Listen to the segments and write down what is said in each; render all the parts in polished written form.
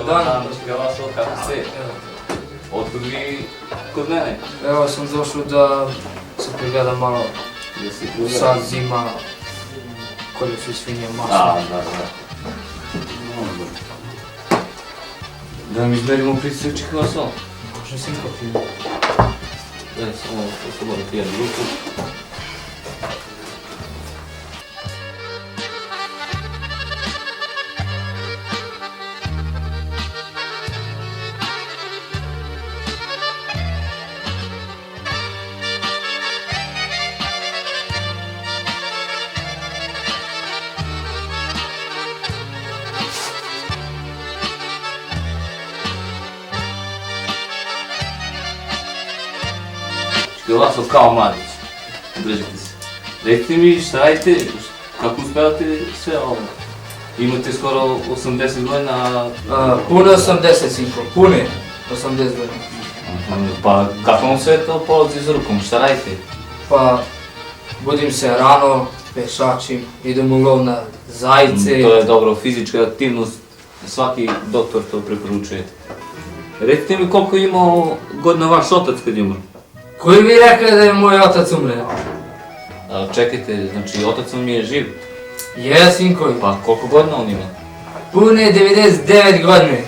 dan. Vaso, kako ste? Otkud vi kod mene? Evo sam došao da se pregledam malo. Da si tu Sad zima, kolje su svinje masno. Da. Da mi izmerimo pritisak vaso. Može sinko piju. Daj, samo moram pijem ruku. Vaso kao mladić, držite se. Recite mi šta radite, kako uspevate sve ovo? Imate skoro 80 godina, Pune 80, sinko, pune 80 godina. pa kako vam sve to polazi za rukom, šta radite? Pa, budim se rano, pešačim, idem u lov na zajce. To je dobro, fizička aktivnost, svaki doktor to preporučuje. Recite mi koliko je imao godina vaš otac kad je umro? Koji mi rekao da je moj otac umre? Čekajte, znači otac vam je živ, Je, sinko, pa koliko godina on ima? pune 99 godine.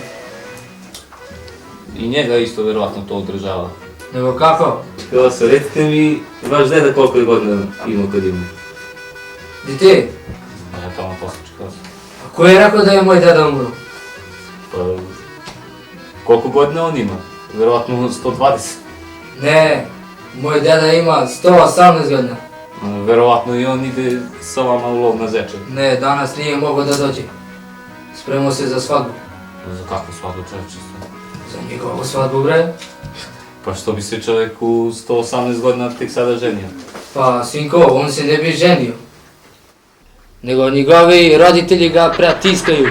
I njega isto verovatno to održava. Nego kako? Vaso, recite mi vaš deda koliko je godina imao kad je umro? Di ti? Ja tamo posle čekao. A ko je rekao da je moj deda umro? Pa, koliko godina on ima? Verovatno 120. Ne, moj deda ima 118 godina. Verovatno i on ide sa vama u lov na zeče. Ne, danas nije mogao da dođe. Spremao se za svadbu. Za kakvu svadbu čovječe? Za njegovu svadbu, bre. Pa što bi se čovjek u 118 godina tek sada ženio? Pa, sinko, on se ne bi ženio. Nego njegovi roditelji ga pratiskaju.